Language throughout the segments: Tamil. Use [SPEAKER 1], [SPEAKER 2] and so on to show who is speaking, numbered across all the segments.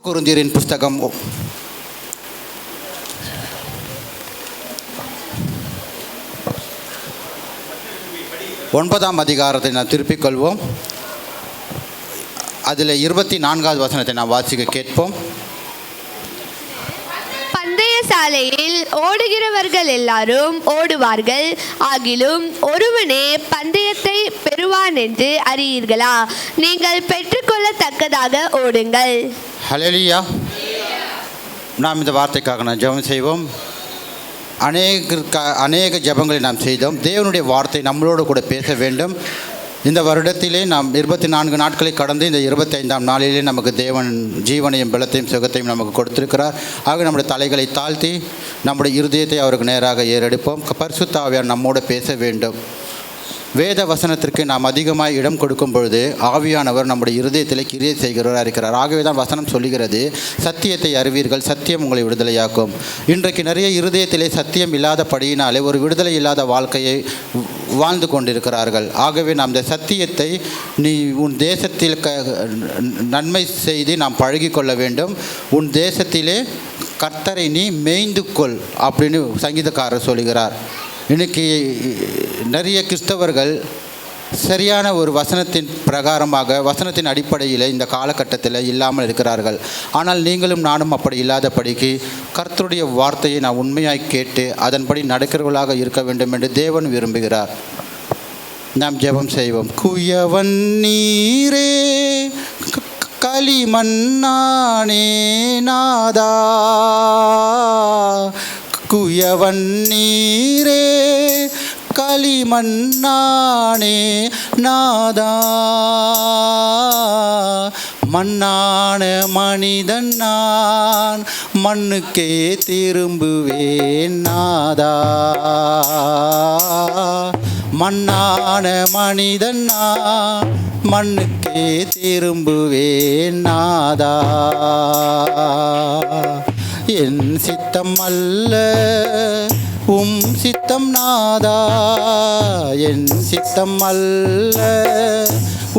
[SPEAKER 1] கொரிந்தியரின் புஸ்தகம் 9ஆம் அதிகாரத்தை நாம் திருப்பிக் கொள்வோம். அதில் 24வது வசனத்தை நாம் வாசிக்க கேட்போம்.
[SPEAKER 2] பந்தய சாலையில் ஓடுகிறவர்கள் எல்லாரும் ஓடுவார்கள், ஆகிலும் ஒருவனே பந்தயத்தை பெறுவான் என்று அறியீர்களா? நீங்கள் பெற்றுக்கொள்ளத்தக்கதாக ஓடுங்கள்.
[SPEAKER 1] ஹல்லேலூயா. நாம் இந்த வார்த்தைக்காக நாம் ஜெபம் செய்வோம். அநேக ஜெபங்களை நாம் செய்தோம். தேவனுடைய வார்த்தை நம்மளோடு கூட பேச வேண்டும். இந்த வருடத்திலே நாம் 24 நாட்களை கடந்து இந்த 25ஆம் நாளிலே நமக்கு தேவன் ஜீவனையும் பலத்தையும் சுகத்தையும் நமக்கு கொடுத்திருக்கிறார். ஆக நம்முடைய தலைகளை தாழ்த்தி நம்முடைய இருதயத்தை அவருக்கு நேராக ஏறெடுப்போம். பரிசுத்த ஆவியானவர் நம்மோடு பேச வேண்டும். வேத வசனத்திற்கு நாம் அதிகமாக இடம் கொடுக்கும் பொழுது ஆவியானவர் நம்முடைய இருதயத்தில் கிரியை செய்கிறவராக இருக்கிறார். ஆகவே தான் வசனம் சொல்லுகிறது, சத்தியத்தை அறிவீர்கள், சத்தியம் உங்களை விடுதலையாக்கும். இன்றைக்கு நிறைய இருதயத்திலே சத்தியம் இல்லாதபடியினாலே ஒரு விடுதலை இல்லாத வாழ்க்கையை வாழ்ந்து கொண்டிருக்கிறார்கள். ஆகவே நாம் இந்த சத்தியத்தை நீ உன் தேசத்தில் நன்மை செய்து நாம் பழகி கொள்ள வேண்டும். உன் தேசத்திலே கர்த்தரை நீ மேய்ந்து கொள் அப்படின்னு சங்கீதக்காரர் சொல்லுகிறார். இன்றைக்கி நிறைய கிறிஸ்தவர்கள் சரியான ஒரு வசனத்தின் பிரகாரமாக வசனத்தின் அடிப்படையில் இந்த காலகட்டத்தில் இல்லாமல் இருக்கிறார்கள். ஆனால் நீங்களும் நானும் அப்படி இல்லாதபடிக்கு கர்த்தருடைய வார்த்தையை நான் உண்மையாய் கேட்டு அதன்படி நடக்கிறவர்களாக இருக்க வேண்டும் என்று தேவன் விரும்புகிறார். நாம் ஜெபம் செய்வோம். குயவன் நீரே களிமண்ணானே நாதா, குயவன் நீரே களிமண்ணானே நாதா, மண்ணான மனிதன் நான் மண்ணுக்கே திரும்புவேன் நாதா, மண்ணான மனிதன் நான் மண்ணுக்கே திரும்புவேன் நாதா. என் சித்தம் அல்ல உம் சித்தம் நாதா, என் சித்தம் அல்ல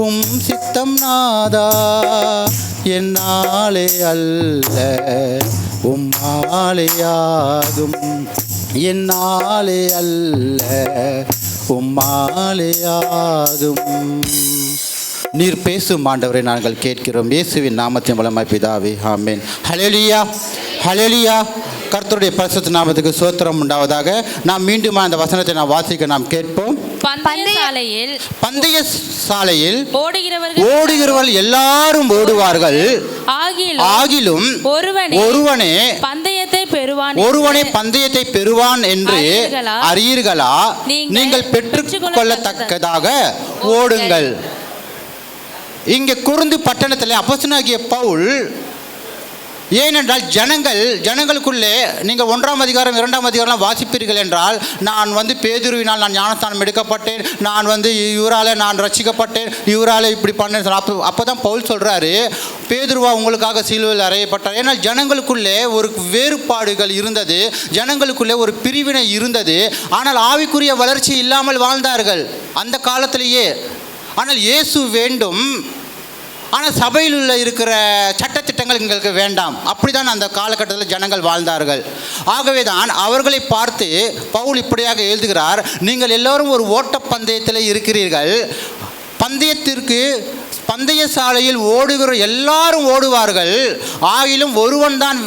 [SPEAKER 1] உம் சித்தம் நாதா, என்னாலே அல்ல உம்மாலேயாகும், என்னாலே அல்ல உம்மாலேயாகும். நீர் பேசும் ஆண்டவரை நாங்கள் கேட்கிறோம். இயேசுவின் நாமத்தின் மூலமாய் பிதாவே, ஆமென். ஹல்லேலூயா, ஹல்லேலூயா. கர்த்தருடைய பரிசுத்த நாமத்துக்கு ஸ்தோத்திரம் உண்டாவதாக. நாம் மீண்டும் அந்த வசனத்தை நாம் வாசிக்க நாம் கேட்போம். பந்தய சாலையில் ஓடுகிறவர்கள் எல்லாரும் ஓடுவார்கள், ஆகிலும் ஒருவனே பந்தயத்தை பெறுவான் என்று அறியீர்களா? நீங்கள் பெற்றுக்கொள்ளத்தக்கதாக ஓடுங்கள். இங்கே கொரிந்து பட்டணத்தில் அப்போஸ்தலனாகிய பவுல், ஏனென்றால் ஜனங்களுக்குள்ளே நீங்கள் 1ஆம் அதிகாரம் 2ஆம் அதிகாரம்லாம் வாசிப்பீர்கள் என்றால், நான் பேதுருவினால் நான் ஞானஸ்தானம் எடுக்கப்பட்டேன், நான் இவரால் நான் ரட்சிக்கப்பட்டேன், இவரால் இப்படி பண்ணேன். அப்போ தான் பவுல் சொல்கிறாரு, பேதுருவா உங்களுக்காக சிலுவையில் அறையப்பட்டார். ஏன்னால் ஜனங்களுக்குள்ளே ஒரு வேறுபாடுகள் இருந்தது, ஜனங்களுக்குள்ளே ஒரு பிரிவினை இருந்தது. ஆனால் ஆவிக்குரிய வளர்ச்சி இல்லாமல் வாழ்ந்தார்கள் அந்த காலத்திலேயே. ஆனால் இயேசு வேண்டும், ஆனால் சபையில் உள்ள இருக்கிற சட்டத்திட்டங்கள் எங்களுக்கு வேண்டாம். அப்படி தான் அந்த காலகட்டத்தில் ஜனங்கள் வாழ்ந்தார்கள். ஆகவே தான் அவர்களை பார்த்து பவுல் இப்படியாக எழுதுகிறார், நீங்கள் எல்லோரும் ஒரு ஓட்டப்பந்தயத்தில் இருக்கிறீர்கள். பந்தய சாலையில் ஓடுகிற எல்லாரும் ஓடுவார்கள், ஆகிலும் ஒருவன் தான்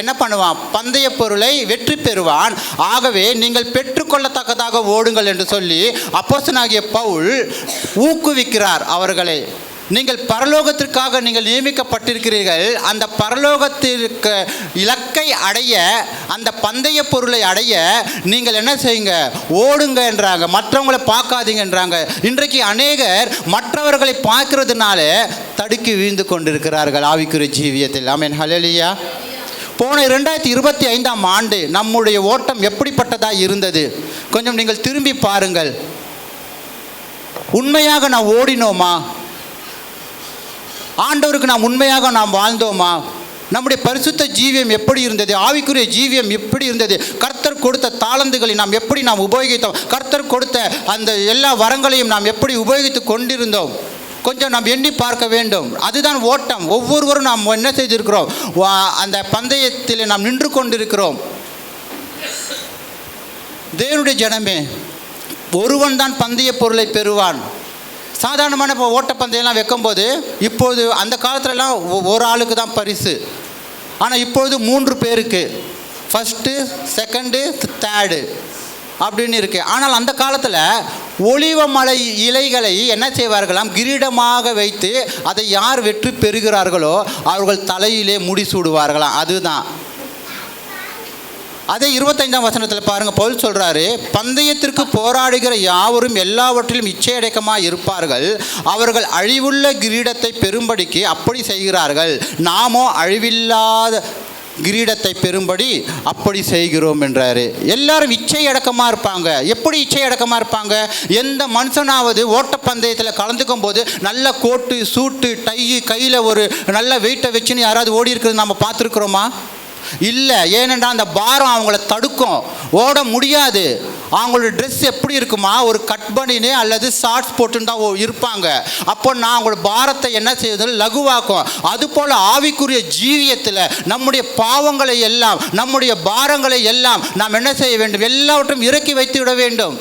[SPEAKER 1] என்ன பண்ணுவான்? பந்தய பொருளை வெற்றி பெறுவான். ஆகவே நீங்கள் பெற்றுக்கொள்ளத்தக்கதாக ஓடுங்கள் என்று சொல்லி அப்போஸ்தலனாகிய பவுல் ஊக்குவிக்கிறார் அவர்களை. நீங்கள் பரலோகத்திற்காக நீங்கள் நியமிக்கப்பட்டிருக்கிறீர்கள். அந்த பரலோகத்திற்கு இலக்கை அடைய, அந்த பந்தய பொருளை அடைய நீங்கள் என்ன செய்யுங்க? ஓடுங்க என்றாங்க. மற்றவங்களை பார்க்காதீங்கன்றாங்க. இன்றைக்கு அநேகர் மற்றவர்களை பார்க்கறதுனால தடுக்கி வீழ்ந்து கொண்டிருக்கிறார்கள் ஆவிக்குரிய ஜீவியத்தில். ஆமென், ஹல்லேலூயா. போன 2025ஆம் ஆண்டு நம்முடைய ஓட்டம் எப்படிப்பட்டதாக இருந்தது? கொஞ்சம் நீங்கள் திரும்பி பாருங்கள். உண்மையாக நாம் ஓடினோமா? ஆண்டவருக்கு நாம் உண்மையாக நாம் வாழ்ந்தோமா? நம்முடைய பரிசுத்த ஜீவியம் எப்படி இருந்தது? ஆவிக்குரிய ஜீவியம் எப்படி இருந்தது? கர்த்தர் கொடுத்த தாளந்துகளை நாம் எப்படி நாம் உபயோகித்தோம்? கர்த்தர் கொடுத்த அந்த எல்லா வரங்களையும் நாம் எப்படி உபயோகித்து கொண்டிருந்தோம்? கொஞ்சம் நாம் எண்ணி பார்க்க வேண்டும். அதுதான் ஓட்டம். ஒவ்வொருவரும் நாம் என்ன செய்திருக்கிறோம், அந்த பந்தயத்தில் நாம் நின்று கொண்டிருக்கிறோம். தேவனுடைய ஜனமே, ஒருவன் தான் பந்தய பொருளை பெறுவான். சாதாரணமான இப்போ ஓட்டப்பந்தயம்லாம் வைக்கும்போது, இப்போது அந்த காலத்துலலாம் ஒரு ஆளுக்கு தான் பரிசு. ஆனால் இப்பொழுது 3 பேருக்கு, ஃபஸ்ட்டு, செகண்டு, தேர்டு அப்படின்னு இருக்கு. ஆனால் அந்த காலத்தில் ஒலிவ மலை இலைகளை என்ன செய்வார்களாம், கிரீடமாக வைத்து அதை யார் வெற்றி பெறுகிறார்களோ அவர்கள் தலையிலே முடிசூடுவார்களாம். அதுதான். அதே 25ஆம் வசனத்தில் பாருங்கள், பவுல் சொல்கிறாரு, பந்தயத்திற்கு போராடுகிற யாவரும் எல்லாவற்றிலும் இச்சையடக்கமாக இருப்பார்கள். அவர்கள் அழிவுள்ள கிரீடத்தை பெறும்படிக்கு அப்படி செய்கிறார்கள். நாமோ அழிவில்லாத கிரீடத்தை பெறும்படி அப்படி செய்கிறோம் என்றாரு. எல்லாரும் இச்சை அடக்கமாக இருப்பாங்க. எப்படி இச்சை அடக்கமாக இருப்பாங்க? எந்த மனுஷனாவது ஓட்டப்பந்தயத்தில் கலந்துக்கும் போது நல்ல கோட்டு, சூட்டு, டை, கையில் ஒரு நல்ல வெயிட்டை வச்சுன்னு யாராவது ஓடி இருக்கிறது நம்ம பார்த்துருக்குறோமா? இல்லை. ஏனென்றால் அந்த பாரம் அவங்கள தடுக்கும், ஓட முடியாது. அவங்களோட ட்ரெஸ் எப்படி இருக்குமா, ஒரு கட் பண்ணினே அல்லது ஷார்ட்ஸ் போட்டுன்னு தான் இருப்பாங்க. அப்போ நான் அவங்களோட பாரத்தை என்ன செய்வது, லகுவாக்கும். அதுபோல் ஆவிக்குரிய ஜீவியத்தில் நம்முடைய பாவங்களை எல்லாம், நம்முடைய பாரங்களை எல்லாம் நாம் என்ன செய்ய வேண்டும், எல்லாவற்றையும் இறக்கி வைத்து விட வேண்டும்.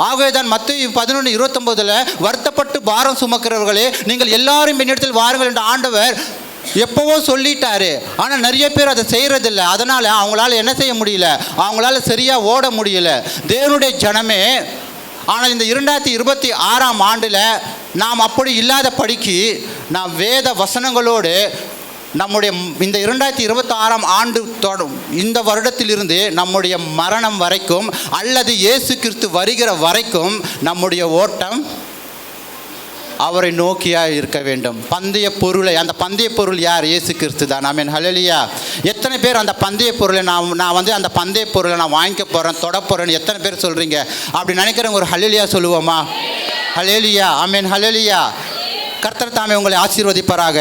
[SPEAKER 1] ஆகவேதான் மத்தேயு 11:29 வருத்தப்பட்டு பாரம் சுமக்கிறவர்களே நீங்கள் எல்லாரும் என்னிடத்தில் வாருங்கள் என்று ஆண்டவர் எப்போவோ சொல்லிட்டாரு. ஆனால் நிறைய பேர் அதை செய்கிறதில்ல. அதனால் அவங்களால என்ன செய்ய முடியல, அவங்களால சரியாக ஓட முடியல. தேவனுடைய ஜனமே, ஆனால் இந்த 2026ஆம் ஆண்டில் நாம் அப்படி இல்லாத படிக்கு நாம் வேத வசனங்களோடு நம்முடைய இந்த 2026ஆம் ஆண்டு இந்த வருடத்திலிருந்து நம்முடைய மரணம் வரைக்கும் அல்லது இயேசு கிறிஸ்து வருகிற வரைக்கும் நம்முடைய ஓட்டம் அவரை நோக்கியாக இருக்க வேண்டும். பந்தய பொருளை, அந்த பந்தய பொருள் யார்? இயேசு கிறிஸ்து தான். ஆமென், ஹல்லேலூயா. எத்தனை பேர் அந்த பந்தய பொருளை நான் வந்து அந்த பந்தய பொருளை நான் வாங்கிக்க போகிறேன், தொட போகிறேன்னு எத்தனை பேர் சொல்கிறீங்க? அப்படி நினைக்கிறவங்க ஒரு ஹல்லேலூயா சொல்லுவோமா? ஹல்லேலூயா, ஆமென், ஹல்லேலூயா. கர்த்தர் தாமே உங்களை ஆசீர்வதிப்பாராக.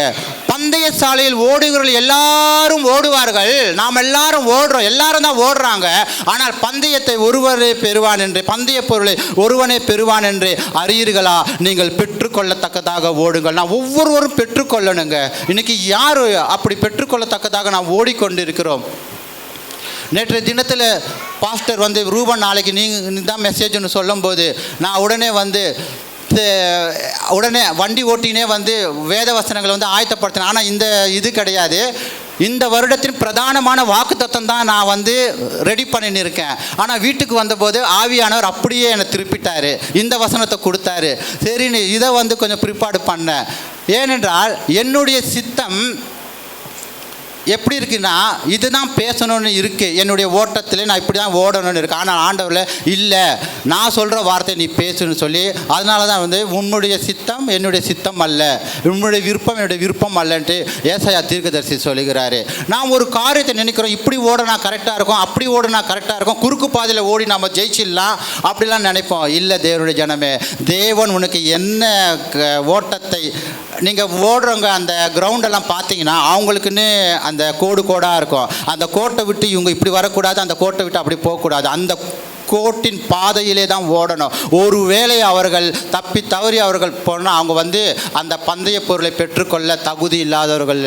[SPEAKER 1] பந்தய சாலையில் ஓடுகிறவர்கள் எல்லாரும் ஓடுவார்கள். நாம் எல்லாரும் ஓடுறோம், எல்லாரும் தான் ஓடுறாங்க. ஆனால் பந்தயத்தை ஒருவரே பெறுவான் என்று, பந்தய பொருளை ஒருவனே பெறுவான் என்று அறியீர்களா? நீங்கள் பெற்றுக்கொள்ளத்தக்கதாக ஓடுங்கள். நான் ஒவ்வொருவரும் பெற்றுக்கொள்ளணுங்க. இன்னைக்கு யார் அப்படி பெற்றுக்கொள்ளத்தக்கதாக நாம் ஓடிக்கொண்டிருக்கிறோம்? நேற்றைய தினத்தில் பாஸ்டர் வந்து ரூபன் நாளைக்கு நீ தான் மெசேஜ்னு சொல்லும்போது நான் உடனே வண்டி ஓட்டினே வந்து வேத வசனங்களை வந்து ஆயத்தப்படுத்தினேன். ஆனால் இந்த இது கிடையாது. இந்த வருடத்தின் பிரதானமான வாக்குத்தத்தம் தான் நான் வந்து ரெடி பண்ணின்னு இருக்கேன். ஆனால் வீட்டுக்கு வந்தபோது ஆவியானவர் அப்படியே என்னை திருப்பிட்டார், இந்த வசனத்தை கொடுத்தாரு. சரின்னு இதை வந்து கொஞ்சம் ப்ரிப்பேர்டு பண்ணேன். ஏனென்றால் என்னுடைய சித்தம் எப்படி இருக்குன்னா, இதுதான் பேசணும்னு இருக்குது. என்னுடைய ஓட்டத்தில் நான் இப்படி தான் ஓடணும்னு இருக்குது. ஆனால் ஆண்டவரில் இல்லை, நான் சொல்கிற வார்த்தை நீ பேசுன்னு சொல்லி, அதனால தான் வந்து உன்னுடைய சித்தம் என்னுடைய சித்தம் அல்ல, உன்னுடைய விருப்பம் என்னுடைய விருப்பம் அல்லன்ட்டு ஏசாயா தீர்க்கதரிசி சொல்லுகிறாரு. நாம் ஒரு காரியத்தை நினைக்கிறோம், இப்படி ஓடனா கரெக்டாக இருக்கும், அப்படி ஓடனா கரெக்டாக இருக்கும், குறுக்கு பாதையில் ஓடி நம்ம ஜெயிச்சிடலாம் அப்படிலாம் நினைப்போம். இல்லை தேவனுடைய ஜனமே, தேவன் உனக்கு என்ன ஓட்டத்தை நீங்கள் ஓடுறவங்க அந்த கிரவுண்டெல்லாம் பார்த்தீங்கன்னா அவங்களுக்குன்னு அந்த கோடாக இருக்கும். அந்த கோட்டை விட்டு இவங்க இப்படி வரக்கூடாது, அந்த கோட்டை விட்டு அப்படி போகக்கூடாது. அந்த கோட்டின் பாதையிலே தான் ஓடணும். ஒருவேளை அவர்கள் தப்பி தவறி அவர்கள் போனால் அவங்க வந்து அந்த பந்தய பொருளை பெற்றுக்கொள்ள தகுதி இல்லாதவர்கள்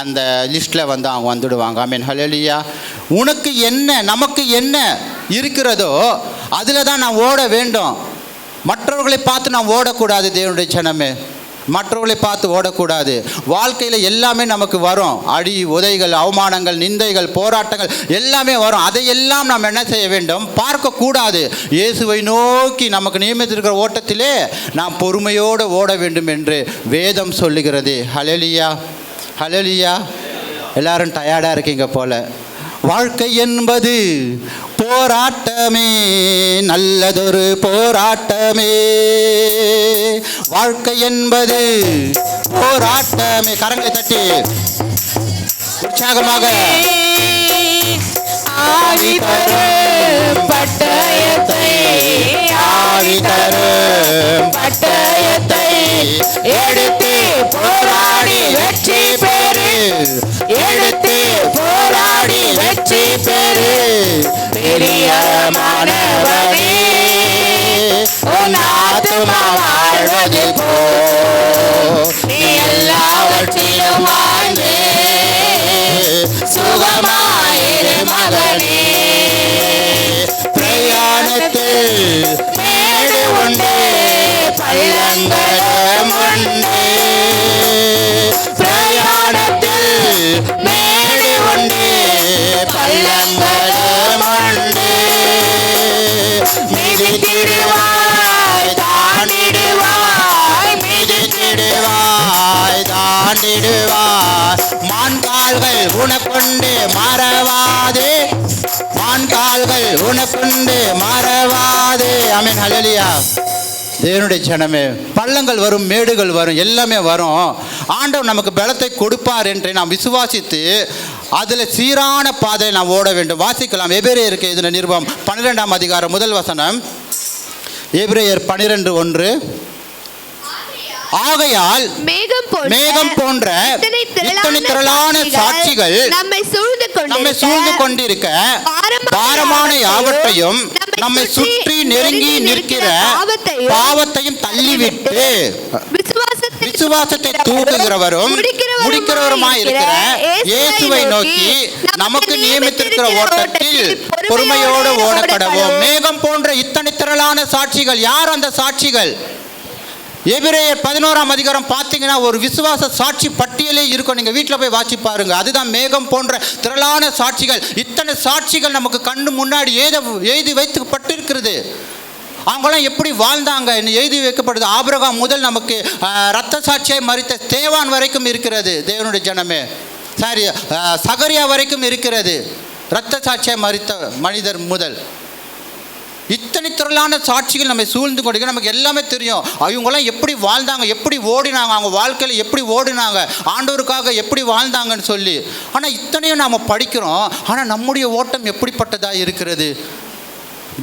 [SPEAKER 1] அந்த லிஸ்ட்டில் வந்து அவங்க வந்துடுவாங்க. ஆமென், ஹல்லேலூயா. உனக்கு என்ன, நமக்கு என்ன இருக்கிறதோ அதில் தான் நான் ஓட வேண்டும். மற்றவர்களை பார்த்து நான் ஓடக்கூடாது. தேவனுடைய ஜனமே, மற்றவர்களை பார்த்து ஓடக்கூடாது. வாழ்க்கையில் எல்லாமே நமக்கு வரும். அடி, உதைகள், அவமானங்கள், நிந்தைகள், போராட்டங்கள் எல்லாமே வரும். அதையெல்லாம் நாம் என்ன செய்ய வேண்டும், பார்க்கக்கூடாது. இயேசுவை நோக்கி நமக்கு நியமித்திருக்கிற ஓட்டத்திலே நாம் பொறுமையோடு ஓட வேண்டும் என்று வேதம் சொல்லுகிறது. ஹல்லேலூயா, ஹல்லேலூயா. எல்லாரும் டயர்டாக இருக்கீங்க போல. வாழ்க்கை என்பது போராட்டமே, நல்லதொரு போராட்டமே. வாழ்க்கை என்பது போராட்டமே. கரங்களை தட்டி உற்சாகமாக. ஆவி தரும் பட்டயத்தை, ஆவி தரும் பட்டயத்தை எடுத்து போராடி வெற்றி பெறு, எடுத்து போராடி வெற்றி பெறு. பெரியமானவனே உன் ஆத்துமாவை சும்மா வாழ்வது போ, நீ எல்லாவற்றிலும் வாழ்ந்து சுகமாயிரு மகனே. பிரயாணத்தில் மேடு உண்டு பள்ளங்களும் உண்டு, பிரயாணத்தில் மேடு உண்டு பள்ளங்களும் உண்டு. மிதித்திடுவாய் தாண்டிடுவாய், மிதித்திடுவாய் தாண்டிடுவாய். மான்கால்கள் உனக்குண்டு மறவாது, மான்கால்கள் உனக்குண்டு மறவாது. ஆமென், ஹல்லேலூயா. தேவனுடைய ஜனமே, பள்ளங்கள் வரும், மேடுகள் வரும், எல்லாமே வரும். ஆண்டவர் நமக்கு பலத்தை கொடுப்பார் என்று நாம் விசுவாசித்து அதில் சீரான பாதையை நாம் ஓட வேண்டும். வாசிக்கலாம். எபிரேயருக்கு எழுதின நிருபம் 12ஆம் அதிகாரம் முதல் வசனம். எபிரேயர் 12:1. ஆகையால் மேகம் போன்ற இத்தனை திரளான சாட்சிகள் நம்மை சூழ்ந்து கொண்டிருக்க பாரமான யாவற்றையும் நம்மை சுற்றி நெருங்கி நிற்கிற பாவத்தையும் தள்ளிவிட்டு விசுவாசத்தை தூக்குகிறவரும் முடிக்கிறவருமாய் இருக்கிற இயேசுவை நோக்கி நமக்கு நியமித்திருக்கிற ஓட்டத்தில் பொறுமையோடு ஓட கடவோம். மேகம் போன்ற இத்தனை திரளான சாட்சிகள். யார் அந்த சாட்சிகள்? எபிரேயர் 11ஆம் அதிகாரம் பார்த்தீங்கன்னா ஒரு விசுவாச சாட்சி பட்டியலே இருக்கும். நீங்கள் வீட்டில் போய் வாசி பாருங்க. அதுதான் மேகம் போன்ற திரளான சாட்சிகள். இத்தனை சாட்சிகள் நமக்கு கண்ணு முன்னாடி எழுதி வைக்கப்பட்டிருக்கிறது. அவங்களாம் எப்படி வாழ்ந்தாங்க எழுதி வைக்கப்படுது. ஆபிரகாம் முதல் நமக்கு இரத்த சாட்சியாய் மரித்த தேவான் வரைக்கும் இருக்கிறது. தேவனுடைய ஜனமே, சாரி, சகரியா வரைக்கும் இருக்கிறது. இரத்த சாட்சியாய் மரித்த மனிதர் முதல் இத்தனை திரளான சாட்சிகள் நம்மை சூழ்ந்து கொண்டு நமக்கு எல்லாமே தெரியும். அவங்களாம் எப்படி வாழ்ந்தாங்க, எப்படி ஓடினாங்க, அவங்க வாழ்க்கையில் எப்படி ஓடினாங்க, ஆண்டவருக்காக எப்படி வாழ்ந்தாங்கன்னு சொல்லி. ஆனால் இத்தனையும் நாம் படிக்கிறோம். ஆனால் நம்முடைய ஓட்டம் எப்படிப்பட்டதாக இருக்கிறது?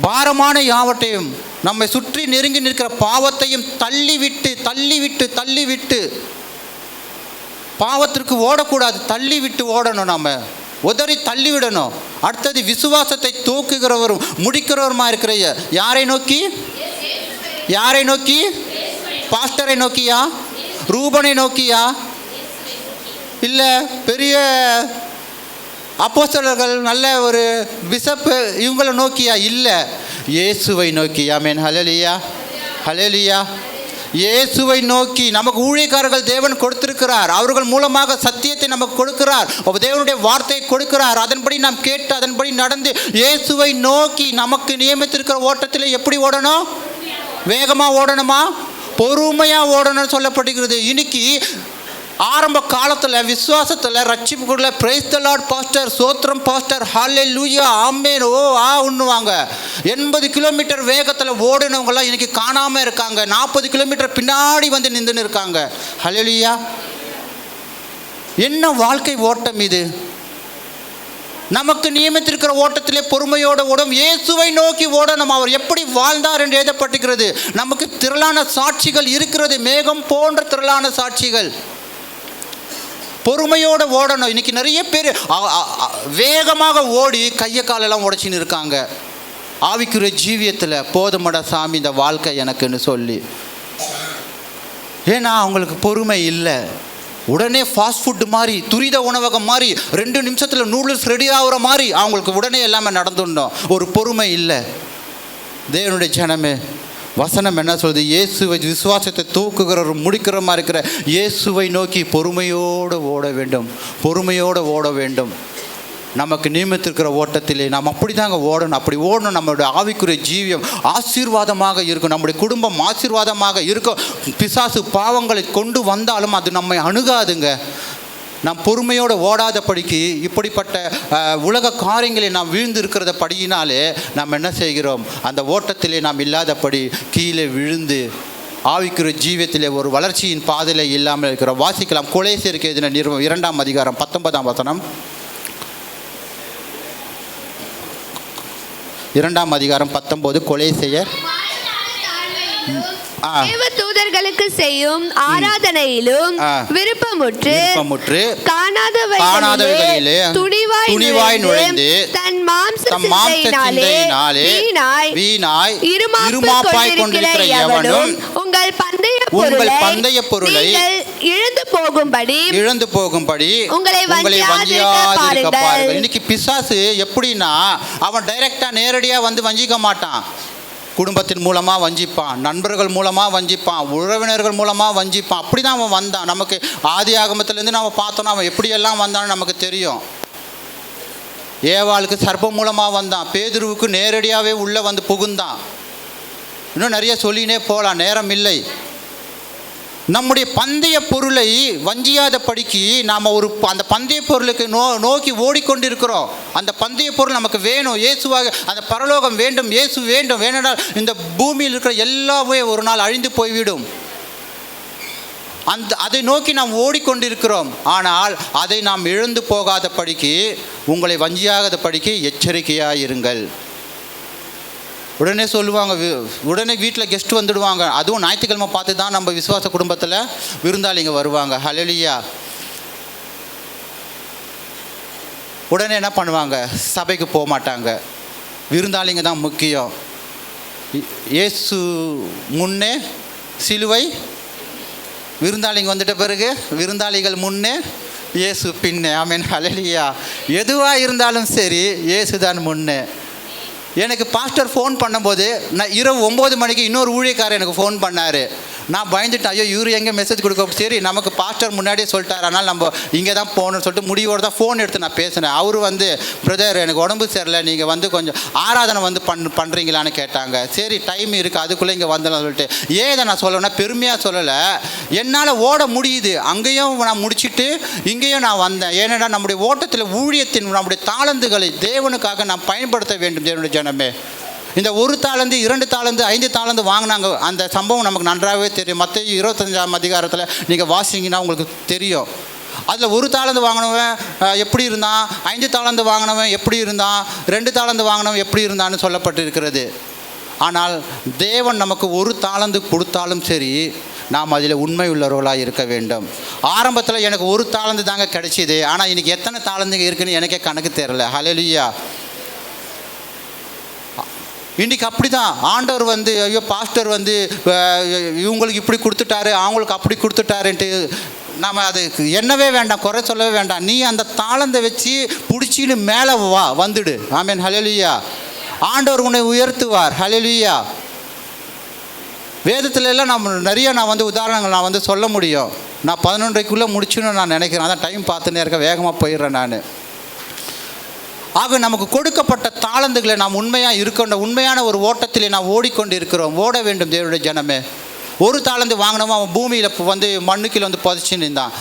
[SPEAKER 1] பாரமான யாவற்றையும் நம்மை சுற்றி நெருங்கி நிற்கிற பாவத்தையும் தள்ளிவிட்டு தள்ளிவிட்டு தள்ளிவிட்டு. பாவத்திற்கு ஓடக்கூடாது, தள்ளிவிட்டு ஓடணும். நம்ம உதறி தள்ளிவிடணும். அடுத்தது விசுவாசத்தை தூக்குகிறவரும் முடிக்கிறவருமா இருக்கிற யாரை நோக்கி? யாரை நோக்கி? பாஸ்டரை நோக்கியா? ரூபனை நோக்கியா? இல்லை பெரிய அப்போஸ்தலர்கள், நல்ல ஒரு பிஷப்பு, இவங்களை நோக்கியா? இல்லை, இயேசுவை நோக்கி. ஆமென், ஹல்லேலூயா, ஹல்லேலூயா. இயேசுவை நோக்கி நமக்கு ஊழியக்காரர்கள் தேவன் கொடுத்திருக்கிறார். அவர்கள் மூலமாக சத்தியத்தை நமக்கு கொடுக்கிறார், தேவனுடைய வார்த்தையை கொடுக்கிறார். அதன்படி நாம் கேட்டு அதன்படி நடந்து இயேசுவை நோக்கி நமக்கு நியமித்திருக்கிற ஓட்டத்தில் எப்படி ஓடணும்? வேகமாக ஓடணுமா? பொறுமையாக ஓடணும்னு சொல்லப்படுகிறது. இன்னைக்கு ஆரம்ப காலத்தில் விசுவாசத்தில் ரட்சிப்புக்குள்ள பிரைஸ் தி லார்ட் பாஸ்டர், சோத்திரம் பாஸ்டர், ஹல்லேலூயா, ஆமென், ஓ ஆ உண்ணுவாங்க. 80 கிலோமீட்டர் வேகத்தில் ஓடினவங்களாம் இன்னைக்கு காணாமல் இருக்காங்க. 40 கிலோமீட்டர் பின்னாடி வந்து நின்றுன்னு இருக்காங்க. ஹல்லேலூயா. என்ன வாழ்க்கை ஓட்டம் இது? நமக்கு நியமித்திருக்கிற ஓட்டத்திலே பொறுமையோடு ஓடும், இயேசுவை நோக்கி ஓடணும். அவர் எப்படி வாழ்ந்தார் என்று எழுதப்பட்டிருக்கிறது. நமக்கு திரளான சாட்சிகள் இருக்கிறது, மேகம் போன்ற திரளான சாட்சிகள். பொறுமையோடு ஓடணும். இன்னைக்கு நிறைய பேர் வேகமாக ஓடி கையை காலெல்லாம் உடைச்சின்னு இருக்காங்க. ஆவிக்குரிய ஜீவியத்தில் போதுமடா சாமி இந்த வாழ்க்கை எனக்குன்னு சொல்லி. ஏன்னா அவங்களுக்கு பொறுமை இல்லை. உடனே ஃபாஸ்ட் ஃபுட்டு மாதிரி, துரித உணவகம் மாதிரி, 2 நிமிஷத்தில் நூடுல்ஸ் ரெடி ஆகிற மாதிரி அவங்களுக்கு உடனே எல்லாமே நடந்துடணும். ஒரு பொறுமை இல்லை. தேவனுடைய ஜனமே, வசனம் என்ன சொல்லுது? இயேசுவை விசுவாசத்தை தூக்குகிறவர் முடிக்கிறமா இருக்கிற இயேசுவை நோக்கி பொறுமையோடு ஓட வேண்டும், பொறுமையோடு ஓட வேண்டும். நமக்கு நியமித்திருக்கிற ஓட்டத்திலே நாம் அப்படி தாங்க ஓடணும். அப்படி ஓடணும். நம்மளுடைய ஆவிக்குரிய ஜீவியம் ஆசீர்வாதமாக இருக்கும், நம்முடைய குடும்பம் ஆசீர்வாதமாக இருக்கும். பிசாசு பாவங்களை கொண்டு வந்தாலும் அது நம்மை அணுகாதுங்க. நாம் பொறுமையோடு ஓடாதபடிக்கு இப்படிப்பட்ட உலக காரியங்களை நாம் வீழ்ந்து இருக்கிறத படியினாலே நாம் என்ன செய்கிறோம்? அந்த ஓட்டத்திலே நாம் இல்லாதபடி கீழே விழுந்து ஆவிக்குரிய ஜீவியத்திலே ஒரு வளர்ச்சியின் பாதையிலே இல்லாமல் இருக்கிறோம். வாசிக்கலாம். கொலேசியருக்கு எழுதின நிருபம் 2ஆம் அதிகாரம் 19ஆம் வசனம். 2ஆம் அதிகாரம் 19. கொலேசியர்
[SPEAKER 2] தேவ தூதர்களுக்கு செய்யும் ஆராதனையிலும் விருப்பமுற்று காணாதவைகளிலே துணிவாய் நுழைந்து தன் மாம்சத்தினாலே வீணாய் இருமாப்பாய் கொண்டிருக்கிற எவனும் உங்கள் பந்தய பொருளை இழந்து போகும்படி உங்களை வஞ்சியாதிருக்க பாருங்கள்.
[SPEAKER 1] இன்னைக்கு பிசாசு எப்படின்னா அவன் டைரக்டா நேரடியா வந்து வஞ்சிக்க மாட்டான். குடும்பத்தின் மூலமாக வஞ்சிப்பான், நண்பர்கள் மூலமாக வஞ்சிப்பான், உறவினர்கள் மூலமாக வஞ்சிப்பான். அப்படி தான் அவன் வந்தான். நமக்கு ஆதி ஆகமத்திலேருந்து நம்ம பார்த்தோன்னா அவன் எப்படியெல்லாம் வந்தான்னு நமக்கு தெரியும். ஏவாளுக்கு சர்ப்பம் மூலமாக வந்தான், பேதுருவுக்கு நேரடியாகவே உள்ளே வந்து புகுந்தான். இன்னும் நிறைய சொல்லினே போகலாம், நேரம் இல்லை. நம்முடைய பந்தய பொருளை வஞ்சியாத படிக்கு நாம் அந்த பந்தய பொருளுக்கு நோக்கி ஓடிக்கொண்டிருக்கிறோம். அந்த பந்தய பொருள் நமக்கு வேணும், இயேசுவாக அந்த பரலோகம் வேண்டும், இயேசு வேண்டும். வேணால் இந்த பூமியில் இருக்கிற எல்லாமே ஒரு நாள் அழிந்து போய்விடும். அதை நோக்கி நாம் ஓடிக்கொண்டிருக்கிறோம். ஆனால் அதை நாம் இழந்து போகாத படிக்கு, உங்களை வஞ்சியாகாத படிக்கு எச்சரிக்கையாக இருங்கள். உடனே சொல்லுவாங்க, உடனே வீட்டில் கெஸ்ட் வந்துடுவாங்க. அதுவும் ஞாயிற்றுக்கிழமை பார்த்து தான் நம்ம விசுவாச குடும்பத்தில் விருந்தாளிங்க வருவாங்க. ஹல்லேலூயா. உடனே என்ன பண்ணுவாங்க, சபைக்கு போக மாட்டாங்க. விருந்தாளிங்க தான் முக்கியம். இயேசு முன்னே சிலுவை, விருந்தாளிங்க வந்துட்ட பிறகு விருந்தாளிகள் முன்னே, இயேசு பின்னே. ஆமென். ஹல்லேலூயா. எதுவாக இருந்தாலும் சரி, இயேசு தான் முன்னே. எனக்கு பாஸ்டர் ஃபோன் பண்ணும்போது நான் இரவு 9 மணிக்கு இன்னொரு ஊழியக்காரர் எனக்கு ஃபோன் பண்ணார். நான் பயந்துட்டேன், ஐயோ இவரு எங்கே மெசேஜ் கொடுக்க. சரி, நமக்கு பாஸ்டர் முன்னாடியே சொல்லிட்டார், அதனால் நம்ம இங்கே தான் போகணும்னு சொல்லிட்டு முடிவோடு தான் ஃபோன் எடுத்து நான் பேசினேன். அவர் வந்து, பிரதர் எனக்கு உடம்பு சரியில்லை, நீங்கள் வந்து கொஞ்சம் ஆராதனை வந்து பண்ணுறீங்களான்னு கேட்டாங்க. சரி டைம் இருக்குது, அதுக்குள்ளே இங்கே வந்துடலாம் சொல்லிட்டு. ஏன் இதை நான் சொல்லணும்னா பெருமையாக சொல்லலை, என்னால் ஓட முடியுது. அங்கேயும் நான் முடிச்சுட்டு இங்கேயும் நான் வந்தேன். ஏன்னா நம்முடைய ஓட்டத்தில் ஊழியத்தின் நம்முடைய தாளந்துகளை தேவனுக்காக நாம் பயன்படுத்த வேண்டும். தேவனுடைய ஜனமே, இந்த 1 தாளந்து 2 தாளந்து 5 தாளந்து வாங்கினாங்க. அந்த சம்பவம் நமக்கு நன்றாகவே தெரியும். மத்தேயு 25ஆம் அதிகாரத்தில் நீங்கள் வாசிங்கன்னா உங்களுக்கு தெரியும். அதில் 1 தாளந்து வாங்கினவன் எப்படி இருந்தான், 5 தாளந்து வாங்கினவன் எப்படி இருந்தான், 2 தாளந்து வாங்கினவன் எப்படி இருந்தான்னு சொல்லப்பட்டிருக்கிறது. ஆனால் தேவன் நமக்கு 1 தாளந்து கொடுத்தாலும் சரி, நாம் அதில் உண்மை உள்ளவர்களாக இருக்க வேண்டும். ஆரம்பத்தில் எனக்கு 1 தாளந்து தாங்க கிடைச்சிது, ஆனால் இன்றைக்கி எத்தனை தாளந்துங்க இருக்குன்னு எனக்கே கணக்கு தெரியல. ஹல்லேலூயா. இன்றைக்கி அப்படி தான் ஆண்டவர் வந்து, ஐயோ பாஸ்டர் வந்து இவங்களுக்கு இப்படி கொடுத்துட்டாரு, அவங்களுக்கு அப்படி கொடுத்துட்டாருன்ட்டு நாம் அது என்னவே வேண்டாம், குறை சொல்லவே வேண்டாம். நீ அந்த தாளந்தை வச்சு பிடிச்சின்னு மேலே வந்துடு. ஆமென். ஹல்லேலூயா. ஆண்டவர் உன்னை உயர்த்துவார். ஹல்லேலூயா. வேதத்துல எல்லாம் நான் வந்து உதாரணங்கள் நான் வந்து சொல்ல முடியும். நான் 11:30க்குள்ளே முடிச்சுன்னு நான் நினைக்கிறேன். அதான் டைம் பார்த்துன்னே இருக்க, வேகமாக போயிடுறேன் நான். ஆக நமக்கு கொடுக்கப்பட்ட தாளந்துகளை நாம் உண்மையாக இருக்கின்ற உண்மையான ஒரு ஓட்டத்திலே நாம் ஓடிக்கொண்டு இருக்கிறோம். ஓட வேண்டும் தேவனுடைய ஜனமே. 1 தாளந்து வாங்கினவன் அவன் பூமியில் வந்து மண்ணுக்கில் வந்து புதைச்சின்னு இருந்தான்.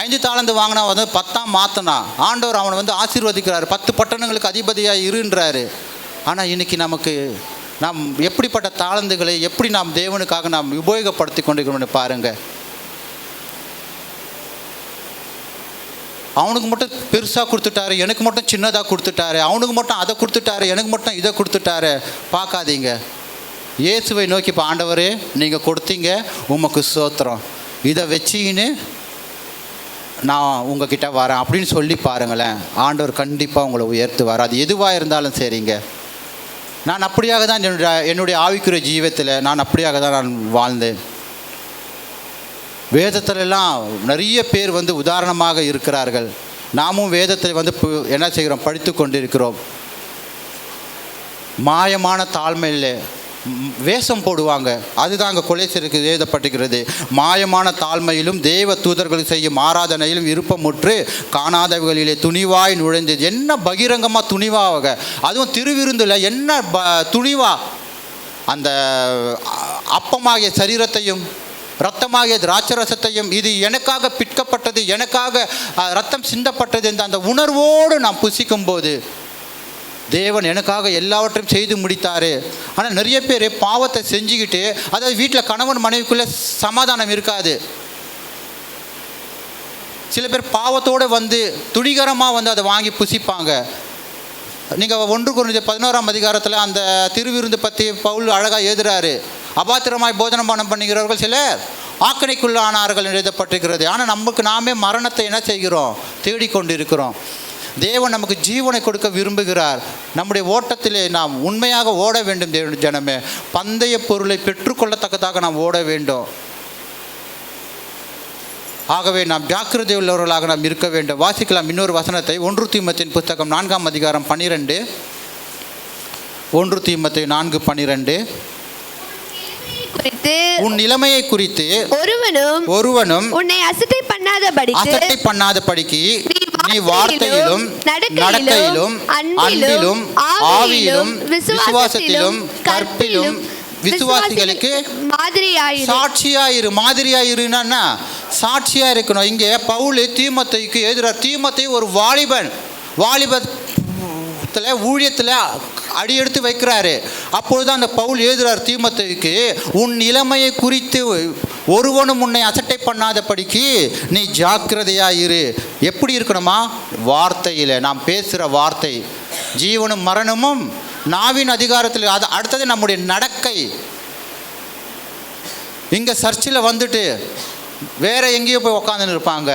[SPEAKER 1] 5 தாளந்து வாங்கினவன் வந்து 10ஆம் மாற்றினான். ஆண்டவர் அவனை வந்து ஆசீர்வதிக்கிறார். 10 பட்டணங்களுக்கு அதிபதியாக இருன்றாரு. ஆனால் இன்றைக்கி நமக்கு நாம் எப்படிப்பட்ட தாளந்துகளை எப்படி நாம் தேவனுக்காக நாம் உபயோகப்படுத்தி கொண்டிருக்கிறோம்னு பாருங்கள். அவனுக்கு மட்டும் பெருசாக கொடுத்துட்டாரு, எனக்கு மட்டும் சின்னதாக கொடுத்துட்டாரு, அவனுக்கு மட்டும் அதை கொடுத்துட்டாரு, எனக்கு மட்டும் இதை கொடுத்துட்டாரு. பார்க்காதீங்க. இயேசுவை நோக்கி, இப்போ ஆண்டவரே நீங்கள் கொடுத்தீங்க, உமக்கு ஸ்தோத்திரம், இதை வச்சின்னு நான் உங்ககிட்ட வரேன் அப்படின்னு சொல்லி பாருங்களேன். ஆண்டவர் கண்டிப்பாக உங்களை உயர்த்துவார். அது எதுவாக இருந்தாலும் சரிங்க. நான் அப்படியாக தான் என்னுடைய ஆவிக்குரிய ஜீவத்தில் நான் அப்படியாக தான் நான் வாழ்ந்தேன். வேதத்திலெல்லாம் நிறைய பேர் வந்து உதாரணமாக இருக்கிறார்கள். நாமும் வேதத்தை வந்து என்ன செய்கிறோம், படித்து கொண்டிருக்கிறோம். மாயமான தாழ்மையில் வேஷம் போடுவாங்க. அதுதான் அங்கே கொலைசருக்கு எழுதப்பட்டிருக்கிறது. மாயமான தாழ்மையிலும் தேவ தூதர்கள் செய்யும் ஆராதனையிலும் விருப்பமுற்று காணாதவர்களிலே துணிவாய் நுழைந்தது. என்ன பகிரங்கமாக துணிவாக, அதுவும் திருவிருந்தில் என்ன துணிவா அந்த அப்பமாகிய சரீரத்தையும் இரத்தமாகிய திராட்சரசத்தையும், இது எனக்காக பிற்கப்பட்டது, எனக்காக இரத்தம் சிந்தப்பட்டது என்ற அந்த உணர்வோடு நாம் புசிக்கும் போது தேவன் எனக்காக எல்லாவற்றையும் செய்து முடித்தார். ஆனால் நிறைய பேர் பாவத்தை செஞ்சுக்கிட்டு, அதாவது வீட்டில் கணவன் மனைவிக்குள்ளே சமாதானம் இருக்காது. சில பேர் பாவத்தோடு வந்து துணிகரமாக வந்து அதை வாங்கி புசிப்பாங்க. நீங்கள் 1 கொரிந்தியர் 11ஆம் அதிகாரத்தில் அந்த திருவிருந்து பற்றி பவுல் அழகாக எழுதுகிறாரு. அபாத்திரமாய் போஜனம் பானம் பண்ணுகிறவர்கள் சிலர் ஆக்கணைக்குள்ளானார்கள் எழுதப்பட்டிருக்கிறது. ஆனால் நமக்கு நாமே மரணத்தை என்ன செய்கிறோம்? தேடிக்கொண்டு இருக்கிறோம். தேவன் நமக்கு ஜீவனை கொடுக்க விரும்புகிறார். நம்முடைய ஓட்டத்திலே நாம் உண்மையாக ஓட வேண்டும். தேவனுடைய ஜனமே, பந்தய பொருளை பெற்றுக்கொள்ளத்தக்கதாக நாம் ஓட வேண்டும். ஆகவே நாம் ஜாக்கிரதை உள்ளவர்களாக நாம் இருக்க வேண்டும். வாசிக்கலாம் இன்னொரு வசனத்தை. 1 தீமோத்தேயுவின் புத்தகம் 4ஆம் அதிகாரம் 12. 1 தீமோத்தேயு 4:12. உன் நிலைமையை குறித்து ஒருவனும்
[SPEAKER 2] உன்னை அசட்டை பண்ணாதபடிக்கு
[SPEAKER 1] நீ வார்த்தையிலும் நடக்கையிலும் அன்பிலும் ஆவியிலும் விசுவாசத்திலும் கற்பிலும் விசுவாசிகளுக்கு மாதிரியாயிருன்னா சாட்சியா இருக்கணும். இங்கே பவுல் தீமோத்தேயுக்கு எழுதுறார். தீமோத்தேயு ஒரு வாலிபத்தில் ஊழியத்தில் அடியெடுத்து வைக்கிறாரு. அப்பொழுது அந்த பவுல் எழுதுறார் தீமோத்தேயுக்கு, உன் நிலைமையை குறித்து ஒருவனும் உன்னை அசட்டை பண்ணாதபடிக்கு நீ ஜாக்கிரதையாக இரு. எப்படி இருக்கணுமா? வார்த்தையில், நாம் பேசுகிற வார்த்தை ஜீவனும் மரணமும் நாவின் அதிகாரத்தில். அது அடுத்தது நம்முடைய நடக்கை. இங்கே சர்ச்சில் வந்துட்டு வேற எங்கேயோ போய் உக்காந்துன்னு இருப்பாங்க.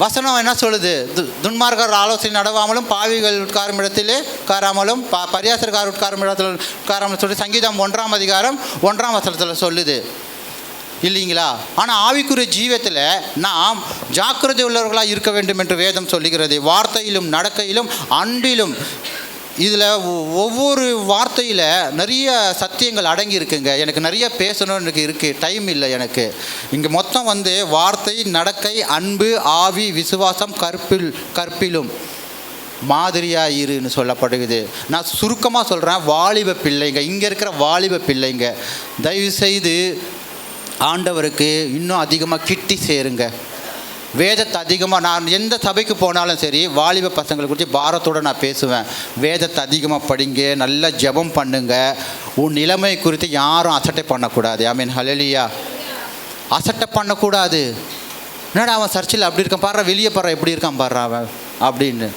[SPEAKER 1] வசனம் என்ன சொல்லுது? துன்மார்கர் ஆலோசனை நடவாமலும் பாவிகள் உட்காரும் இடத்திலே உட்காராமலும் பரியாசக்கார் உட்காரும் இடத்துல உட்காராமலும் சொல்லி சங்கீதம் 1ஆம் அதிகாரம் 1ஆம் வசனத்தில் சொல்லுது இல்லைங்களா? ஆனால் ஆவிக்குரிய ஜீவத்தில் நாம் ஜாக்கிரதை உள்ளவர்களாக இருக்க வேண்டும் என்று வேதம் சொல்லுகிறது. வார்த்தையிலும் நடக்கையிலும் அன்பிலும். இதில் ஒவ்வொரு வார்த்தையில் நிறைய சத்தியங்கள் அடங்கி இருக்குங்க. எனக்கு நிறைய பேசணும்னு இருக்குது, டைம் இல்லை எனக்கு. இங்கே மொத்தம் வார்த்தை, நடக்கை, அன்பு, ஆவி, விசுவாசம், கற்பிலும் மாதிரியாக இருன்னு சொல்லப்படுகிறது. நான் சுருக்கமாக சொல்கிறேன். வாலிப பிள்ளைங்க, இங்கே இருக்கிற வாலிப பிள்ளைங்க, தயவுசெய்து ஆண்டவருக்கு இன்னும் அதிகமாக கிட்டி சேருங்க. வேதத்தை அதிகமாக, நான் எந்த சபைக்கு போனாலும் சரி, வாலிப பசங்களை குறித்து பாரத்தோடு நான் பேசுவேன். வேதத்தை அதிகமாக படிங்க, நல்லா ஜெபம் பண்ணுங்க. உன் நிலைமை குறித்து யாரும் அசட்டை பண்ணக்கூடாது. ஆமீன், ஹல்லேலூயா. அசட்டை பண்ணக்கூடாது. என்னடா அவன் சர்ச்சில் அப்படி இருக்கான் பாடுறா, வெளியே பாடுறா எப்படி இருக்கான் பாடுறா அவன் அப்படின்னு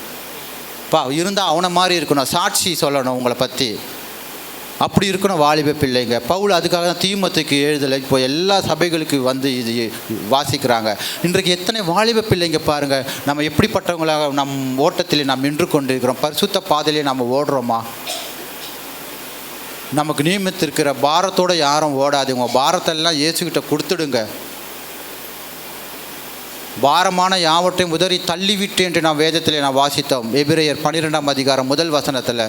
[SPEAKER 1] இருந்தால் அவனை மாதிரி இருக்கணும். சாட்சி சொல்லணும் உங்களை பற்றி. அப்படி இருக்கணும் வாலிப பிள்ளைங்க. பவுல் அதுக்காக தான் தீமோத்தேயுக்கு எழுதலை. இப்போ எல்லா சபைகளுக்கு இது வாசிக்கிறாங்க. இன்றைக்கு எத்தனை வாலிப பிள்ளைங்க பாருங்கள். நம்ம எப்படிப்பட்டவங்களாக நம் ஓட்டத்தில் நாம் நின்று கொண்டு இருக்கிறோம்? பரிசுத்த பாதையிலே நம்ம ஓடுறோமா? நமக்கு நியமித்திருக்கிற பாரத்தோடு யாரும் ஓடாது. உங்கள் பாரத்தெல்லாம் இயேசுகிட்ட கொடுத்துடுங்க. பாரமான யாவற்றையும் உதறி தள்ளிவிட்டு என்று நாம் வேதத்தில் நாம் வாசித்தோம். எபிரேயர் 12ஆம் அதிகாரம் 1 வசனத்தில்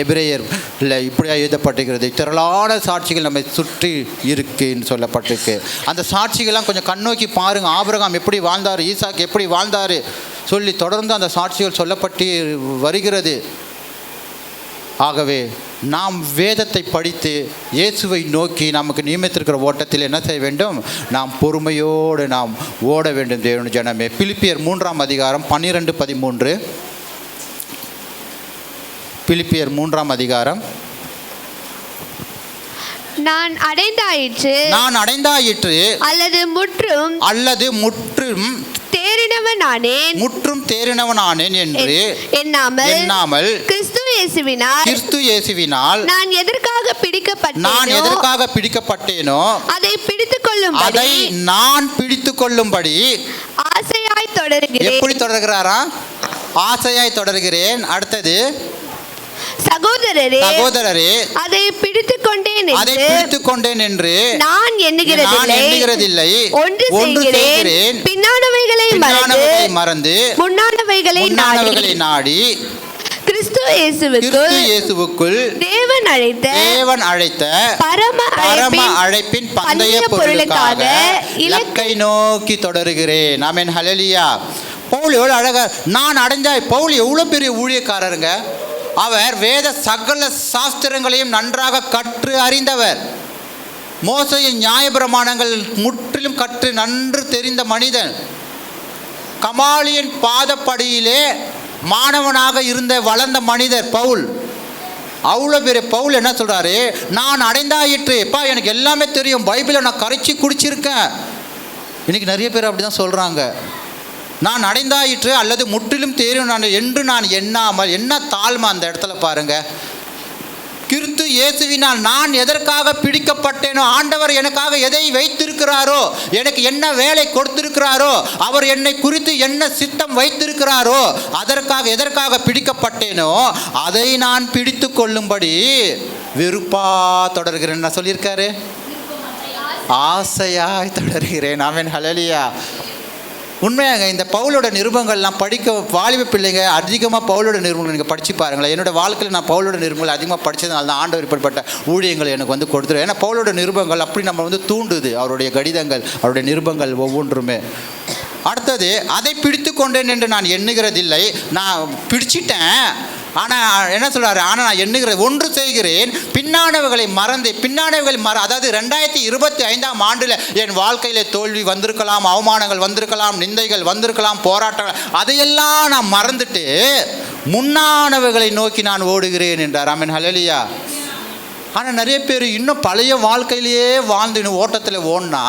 [SPEAKER 1] எபிரேயர் இல்லை இப்படியா எழுதப்பட்டிருக்கிறது. திரளான சாட்சிகள் நம்மை சுற்றி இருக்குன்னு சொல்லப்பட்டிருக்கு. அந்த சாட்சிகள்லாம் கொஞ்சம் கண்ணோக்கி பாருங்கள். ஆபிரகாம் எப்படி வாழ்ந்தார், ஈசாக் எப்படி வாழ்ந்தார் சொல்லி தொடர்ந்து அந்த சாட்சிகள் சொல்லப்பட்டு வருகிறது. ஆகவே நாம் வேதத்தை படித்து இயேசுவை நோக்கி நமக்கு நியமித்திருக்கிற ஓட்டத்தில் என்ன செய்ய வேண்டும்? நாம் பொறுமையோடு நாம் ஓட வேண்டும். தேவனுடைய ஜனமே, பிலிப்பியர் 3ஆம் அதிகாரம் 12-13. பிலிப்பியர் 3ஆம் அதிகாரம்.
[SPEAKER 2] நான் அடைந்தாயிற்று அல்லது முற்றும்
[SPEAKER 1] தேறினவனானேன் என்று எண்ணாமல் கிறிஸ்து இயேசுவினால் நான் எதற்காக பிடிக்கப்பட்டேனோ அதை நான் பிடித்துக் கொள்ளும்படி
[SPEAKER 2] ஆசையாய் தொடர்கிறேன்.
[SPEAKER 1] எப்படி தொடர்கிறாரா? ஆசையாய் தொடர்கிறேன். அடுத்தது,
[SPEAKER 2] சகோதரரே அதை பிடித்துக் கொண்டேன் என்று நான் எண்ணுகிறதில்லை. ஒன்று செய்கிறேன், பின்னானவைகளை மறந்து முன்னானவைகளை நாடி கிறிஸ்து இயேசுவுக்குள் தேவன் அழைத்த பரம
[SPEAKER 1] அழைப்பின் பந்தய பொருளுக்காக இலக்கை நோக்கி தொடருகிறேன். ஆமென், ஹல்லேலூயா. பவுல் எவ்வளோ அழகா, நான் அடைஞ்சாய். பவுல் எவ்வளோ பெரிய ஊழியக்காரருங்க. அவர் வேத சகல சாஸ்திரங்களையும் நன்றாக கற்று அறிந்தவர். மோசேயின் நியாயப்பிரமாணங்கள் முற்றிலும் கற்று நன்று தெரிந்த மனிதன். கமாலியின் பாதப்படியிலே மாணவனாக வளர்ந்த மனிதர் பவுல். அவ்வளோ பெரிய பவுல் என்ன சொல்கிறாரு? நான் அடைந்தாயிற்று. எனக்கு எல்லாமே தெரியும், பைபிளை நான் கரைச்சி குடிச்சிருக்கேன். இன்றைக்கி நிறைய பேர் அப்படி தான் சொல்கிறாங்க. நான் அடைந்தாயிற்று அல்லது முற்றிலும் தேறினவன் என்று நான் எண்ணாமல். என்ன தாழ்மை அந்த இடத்துல பாருங்கள். கிறிஸ்து இயேசுவினால் நான் எதற்காக பிடிக்கப்பட்டேனோ, ஆண்டவர் எனக்காக எதை வைத்திருக்கிறாரோ, எனக்கு என்ன வேலை கொடுத்திருக்கிறாரோ, அவர் என்னை குறித்து என்ன சித்தம் வைத்திருக்கிறாரோ, எதற்காக பிடிக்கப்பட்டேனோ அதை நான் பிடித்து கொள்ளும்படி விருப்பா தொடர்கிறேன். நான் சொல்லியிருக்காரு, ஆசையாய் தொடர்கிறேன். ஆமென், ஹல்லேலூயா. உண்மையாக இந்த பவுலோட நிருபங்கள்லாம் படிக்க வாலிப பிள்ளைங்க அதிகமாக பவுலோட நிருபங்கள் நீங்கள் படித்து பாருங்களேன். என்னோட வாழ்க்கையில் நான் பவுலோட நிருபங்கள் அதிகமாக படித்ததுனால தான் ஆண்டவர் இப்படிப்பட்ட ஊழியங்களை எனக்கு வந்து கொடுத்துரு. ஏன்னா பவுலோட நிருபங்கள் அப்படி நம்ம வந்து தூண்டுது, அவருடைய கடிதங்கள், அவருடைய நிருபங்கள் ஒவ்வொன்றுமே. அடுத்தது, அதை பிடித்து கொண்டேன் என்று நான் எண்ணுகிறதில்லை, நான் பிடிச்சிட்டேன். ஆனால் என்ன சொல்கிறாரு, ஆனால் நான் எண்ணுகிற ஒன்று செய்கிறேன், பின்னானவைகளை மறந்து அதாவது 2025ஆம் ஆண்டில் என் வாழ்க்கையில் தோல்வி வந்திருக்கலாம், அவமானங்கள் வந்திருக்கலாம், நிந்தைகள் வந்திருக்கலாம், போராட்டங்கள், அதையெல்லாம் நான் மறந்துட்டு முன்னானவைகளை நோக்கி நான் ஓடுகிறேன் என்றார். ஆமென், ஹல்லேலூயா. ஆனால் நிறைய பேர் இன்னும் பழைய வாழ்க்கையிலேயே வாழ்ந்து இன்னும் ஓட்டத்தில் ஓடினா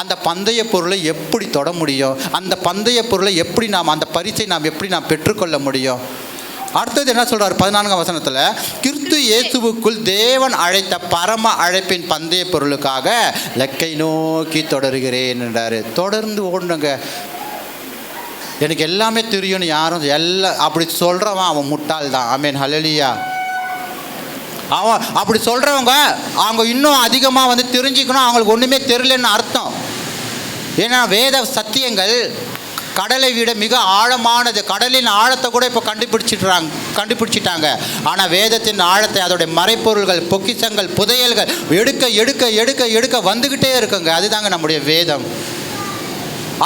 [SPEAKER 1] அந்த பந்தய பொருளை எப்படி தொட முடியும்? அந்த பந்தய பொருளை எப்படி அந்த பரிசை எப்படி பெற்றுக்கொள்ள முடியும்? அடுத்தது என்ன சொல்கிறார் 14ஆம் வசனத்தில், கிறிஸ்து இயேசுவுக்குள் தேவன் அழைத்த பரம அழைப்பின் பந்தய பொருளுக்காக லக்கை நோக்கி தொடர்கிறேன் என்றார். தொடர்ந்து ஓடணுங்க. எனக்கு எல்லாமே தெரியும்னு யாரும் அப்படி சொல்கிறவன் அவன் முட்டாள் தான். ஆமென், ஹல்லேலூயா. அவன் அப்படி சொல்கிறவங்க அவங்க இன்னும் அதிகமாக வந்து தெரிஞ்சுக்கணும், அவங்களுக்கு ஒன்றுமே தெரியலன்னு அர்த்தம். ஏன்னா வேத சத்தியங்கள் கடலை விட மிக ஆழமானது. கடலின் ஆழத்தை கூட இப்போ கண்டுபிடிச்சிட்டாங்க. ஆனால் வேதத்தின் ஆழத்தை, அதோடைய மறைப்பொருள்கள், பொக்கிஷங்கள், புதையல்கள் எடுக்க எடுக்க எடுக்க எடுக்க வந்துக்கிட்டே இருக்குங்க. அதுதாங்க நம்முடைய வேதம்.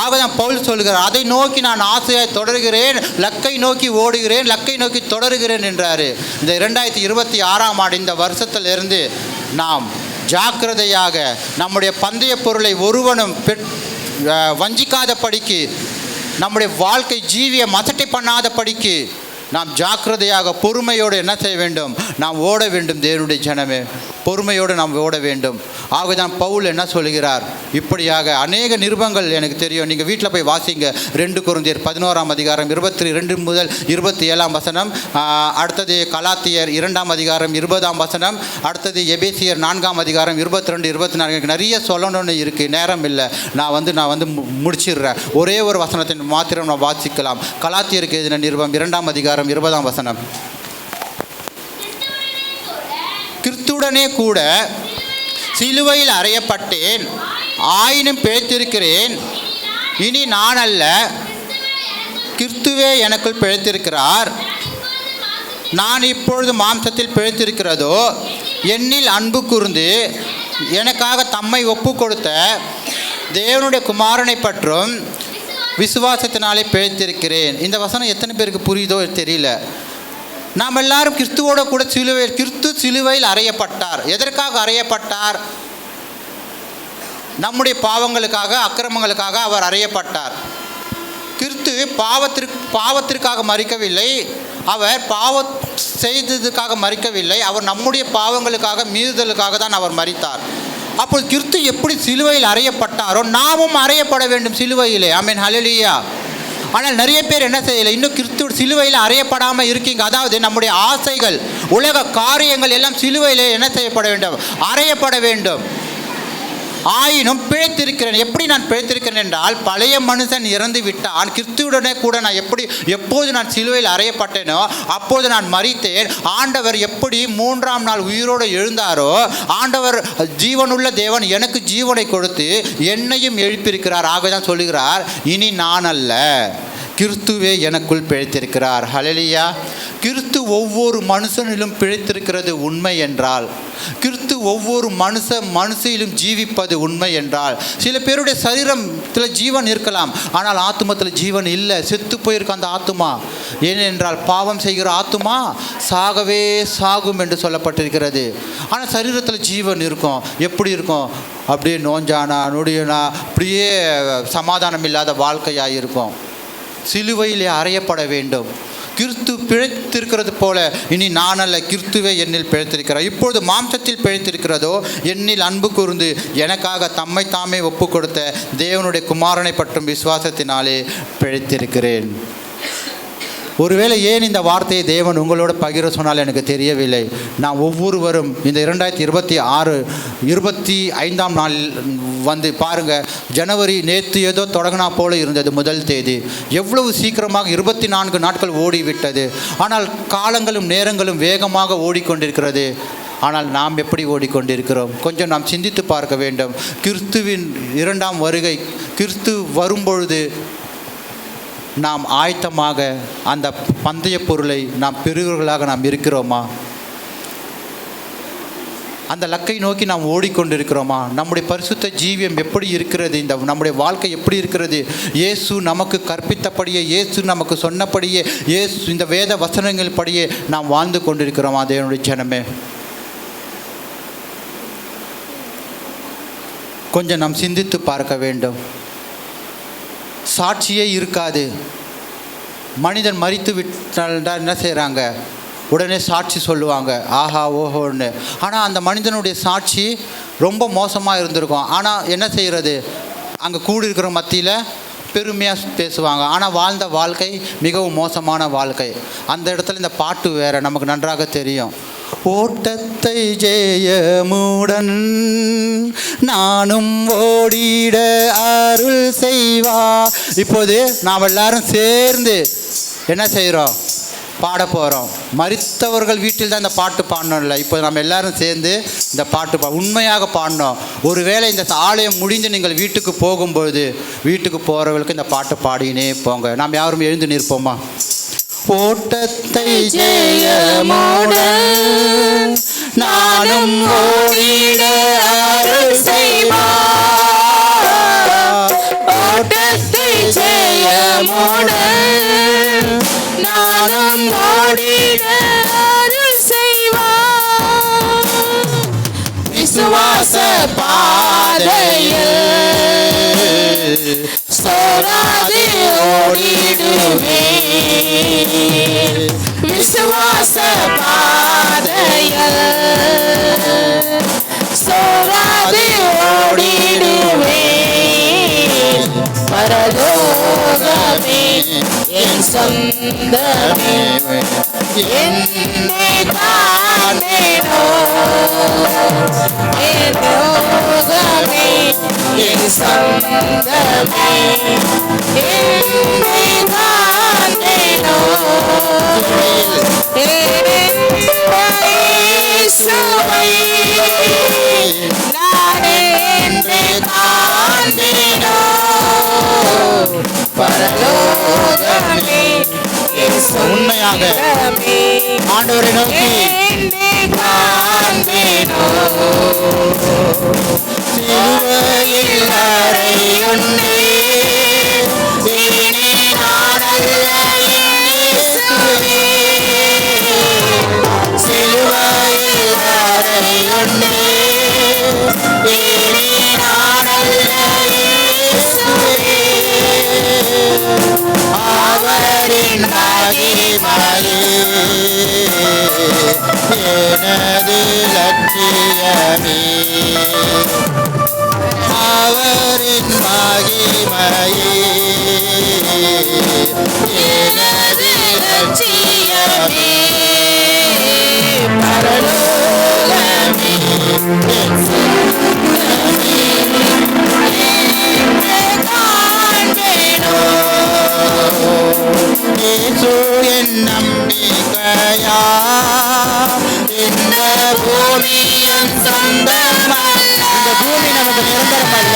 [SPEAKER 1] ஆகதான் பவுல் சொல்கிறார், அதை நோக்கி நான் ஆசையாய் தொடர்கிறேன், லக்கை நோக்கி ஓடுகிறேன், லக்கை நோக்கி தொடர்கிறேன் என்றார். இந்த 2026ஆம் ஆண்டு இந்த வருஷத்திலிருந்து நாம் ஜாக்கிரதையாக நம்முடைய பந்தய பொருளை ஒருவனும் வஞ்சிக்காத படிக்கு, நம்முடைய வாழ்க்கை ஜீவியை மசட்டை பண்ணாத படிக்கு நாம் ஜாக்கிரதையாக பொறுமையோடு என்ன செய்ய வேண்டும்? நாம் ஓட வேண்டும். தேவனுடைய ஜனமே, பொறுமையோடு நாம் ஓட வேண்டும். ஆகதான் பவுல் என்ன சொல்கிறார், இப்படியாக அநேக நிருபங்கள் எனக்கு தெரியும். நீங்கள் வீட்டில் போய் வாசிங்க. 2 கொரிந்தியர் 11ஆம் அதிகாரம் 22 முதல் 27ஆம் வசனம், அடுத்தது கலாத்தியர் 2ஆம் அதிகாரம் 20ஆம் வசனம், அடுத்தது எபேசியர் 4ஆம் அதிகாரம் 22, 24. நிறைய சொல்லணும்னு இருக்குது, நேரம் இல்லை. நான் வந்து முடிச்சிடுறேன். ஒரே ஒரு வசனத்தை மாத்திரம் நான் வாசிக்கலாம். கலாத்தியருக்கு எழுதின நிருபம் 2ஆம் அதிகாரம் 20ஆம் வசனம். கிறிஸ்துவுடனே கூட சிலுவையில் அறையப்பட்டேன், ஆயினும் பிழைத்திருக்கிறேன். இனி நான் அல்ல, கிறிஸ்துவே எனக்குள் பிழைத்திருக்கிறார். நான் இப்பொழுது மாம்சத்தில் பிழைத்திருக்கிறதோ, என்னில் அன்பு கூர்ந்து எனக்காக தம்மை ஒப்பு கொடுத்த தேவனுடைய குமாரனை பற்றும் விசுவாசத்தினாலே பிழைத்திருக்கிறேன். இந்த வசனம் எத்தனை பேருக்கு புரியுதோ தெரியல. நாம் எல்லாரும் கிறிஸ்துவோட கூட கிறிஸ்து சிலுவையில் அறையப்பட்டார். எதற்காக அறையப்பட்டார்? நம்முடைய பாவங்களுக்காக, அக்கிரமங்களுக்காக அவர் அறையப்பட்டார். கிறிஸ்து பாவத்திற்காக மரிக்கவில்லை, அவர் பாவம் செய்ததுக்காக மரிக்கவில்லை, அவர் நம்முடைய பாவங்களுக்காக, மீறுதலுக்காக தான் அவர் மரித்தார். அப்போ கிறிஸ்து எப்படி சிலுவையில் அறையப்பட்டாரோ நாமும் அறையப்பட வேண்டும் சிலுவையிலே. ஆமென், ஹல்லேலூயா. ஆனால் நிறைய பேர் என்ன செய்யலை, இன்னும் கிறிஸ்து சிலுவையில் அறையப்படாமல் இருக்கீங்க. அதாவது நம்முடைய ஆசைகள், உலக காரியங்கள் எல்லாம் சிலுவையிலே என்ன செய்யப்பட வேண்டும்? அறையப்பட வேண்டும். ஆயினும் பிழைத்திருக்கிறேன். எப்படி நான் பிழைத்திருக்கிறேன் என்றால், பழைய மனுஷன் இறந்து விட்டான். கிறிஸ்துவுடனே கூட நான் எப்போது நான் சிலுவையில் அறையப்பட்டேனோ அப்போது நான் மரித்தேன். ஆண்டவர் எப்படி 3ஆம் நாள் உயிரோடு எழுந்தாரோ, ஆண்டவர் ஜீவனுள்ள தேவன் எனக்கு ஜீவனை கொடுத்து என்னையும் எழுப்பியிருக்கிறார். ஆகதான் சொல்லுகிறார், இனி நான் அல்ல, கிறிஸ்துவே எனக்குள் பிழைத்திருக்கிறார். ஹல்லேலூயா. கிறிஸ்து ஒவ்வொரு மனுஷனிலும் பிழைத்திருக்கிறது உண்மை என்றால், கிறிஸ்து ஒவ்வொரு மனுஷிலும் ஜீவிப்பது உண்மை என்றால், சில பேருடைய சரீரத்தில் ஜீவன் இருக்கலாம், ஆனால் ஆத்துமத்தில் ஜீவன் இல்லை, செத்து போயிருக்க அந்த ஆத்துமா. ஏனென்றால் பாவம் செய்கிற ஆத்துமா சாகவே சாகும் என்று சொல்லப்பட்டிருக்கிறது. ஆனால் சரீரத்தில் ஜீவன் இருக்கும். எப்படி இருக்கும்? அப்படியே நோஞ்சானா நொடியனா, அப்படியே சமாதானம் இல்லாத வாழ்க்கையாக இருக்கும். சிலுவையிலே அறையப்பட வேண்டும். கிறிஸ்து பிழைத்திருக்கிறது போல இனி நான் அல்ல, கிறிஸ்துவே என்னில் பிழைத்திருக்கிறார். இப்பொழுது மாம்சத்தில் பிழைத்திருக்கிறதோ, என்னில் அன்பு கூர்ந்து எனக்காக தம்மை தாமே ஒப்பு கொடுத்த தேவனுடைய குமாரனை பற்றும் விசுவாசத்தினாலே பிழைத்திருக்கிறேன். ஒருவேளை ஏன் இந்த வார்த்தையை தேவன் உங்களோட பகிர சொன்னால் எனக்கு தெரியவில்லை. நான் ஒவ்வொருவரும் இந்த 2026 25ஆம் நாள் வந்து பாருங்கள், ஜனவரி நேற்று ஏதோ தொடங்கினா போல இருந்தது முதல் தேதி. எவ்வளவு சீக்கிரமாக 24 நாட்கள் ஓடிவிட்டது. ஆனால் காலங்களும் நேரங்களும் வேகமாக ஓடிக்கொண்டிருக்கிறது. ஆனால் நாம் எப்படி ஓடிக்கொண்டிருக்கிறோம்? கொஞ்சம் நாம் சிந்தித்து பார்க்க வேண்டும். கிறிஸ்துவின் 2ஆம் வருகை, கிறிஸ்து வரும்பொழுது நாம் ஆயத்தமாக அந்த பந்தய பொருளை நாம் பெறுகிறவர்களாக நாம் இருக்கிறோமா? அந்த லக்கை நோக்கி நாம் ஓடிக்கொண்டிருக்கிறோமா? நம்முடைய பரிசுத்த ஜீவியம் எப்படி இருக்கிறது? நம்முடைய வாழ்க்கை எப்படி இருக்கிறது? இயேசு நமக்கு கற்பித்தபடியே, இயேசு நமக்கு சொன்னபடியே, இயேசு இந்த வேத வசனங்கள் படியே நாம் வாழ்ந்து கொண்டிருக்கிறோமா? தேவனுடைய ஜனமே, கொஞ்சம் நாம் சிந்தித்து பார்க்க வேண்டும். சாட்சியே இருக்காது. மனிதன் மரித்து விட்டால் என்ன செய்கிறாங்க? உடனே சாட்சி சொல்லுவாங்க, ஆஹா ஓஹோன்னு. ஆனால் அந்த மனிதனுடைய சாட்சி ரொம்ப மோசமாக இருந்திருக்கும். ஆனால் என்ன செய்கிறது? அங்கே கூடியிருக்கிற மத்தியில் பெருமையாக பேசுவாங்க. ஆனால் வாழ்ந்த வாழ்க்கை மிகவும் மோசமான வாழ்க்கை. அந்த இடத்துல இந்த பாட்டு வேறு நமக்கு நன்றாக தெரியும். ஓட்டத்தை ஜெயமுடன் நானும் ஓடிட அருள் செய்வா. இப்போது நாம் எல்லாரும் சேர்ந்து என்ன செய்கிறோம்? பாட போகிறோம். மரித்தவர்கள் வீட்டில் தான் இந்த பாட்டு பாடணும்ல. இப்போ நம்ம எல்லாரும் சேர்ந்து இந்த பாட்டு உண்மையாக பாடணும். ஒருவேளை இந்த ஆலயம் முடிந்து நீங்கள் வீட்டுக்கு போகும்பொழுது, வீட்டுக்கு போகிறவர்களுக்கு இந்த பாட்டு பாடினே போங்க. நாம் யாரும் எழுந்து நிற்போமா? ஓட்டத்தை ஜெயமுடன் நானும் ஓடிட அருள் செய்வார். ஓட்டத்தை ஜெயமுடன் நானும் ஓடிட அருள் செய்வார். விசுவாச பாதையில் சோராது ஓடிடுவே. விசுவாச பாதையில் சோராது ஓடிடுவே. பரலோகமே என் சொந்தமே, என்னை காணேனோ. பரலோகமே என் சொந்தமே, என்னை காணேனோ. இயேசுவை நான் என்னை காணேனோ. பரலோகமே உண்மையாக ஆண்டவரை நோக்கி காண்பேனோ. சிலுவையில் அறையுண்டே இனி நானல்ல இயேசுவே. சிலுவையில் அறையுண்டே இனி நானல்ல இயேசுவே. அவரின் மகிமையே எனது லட்சியமே. அவரின் மகிமையே எனது லட்சியமே. பரலோகமே என் சொந்தமே, என்னை காண்பேனோ. இயேசு என் நம்பிக்கையா, இந்த பூமி என் சொந்தமல்ல. இந்த பூமி நமக்கு நிரந்தரமல்ல.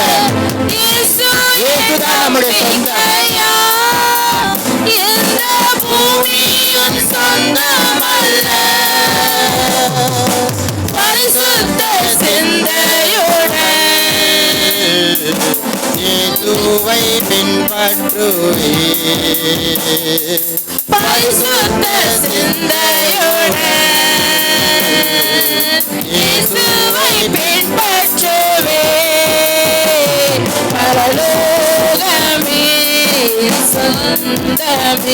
[SPEAKER 1] இயேசுதான் நம்முடைய சொந்தம். இந்த பூமி என் சொந்தமல்ல. பரிசுத்த சிந்தையுடன் இயேசுவை பின்பற்றுவே. பரிசுத்த சிந்தையுடன் இயேசுவை பின்பற்றுவே. பரலோகமே சொந்தமே.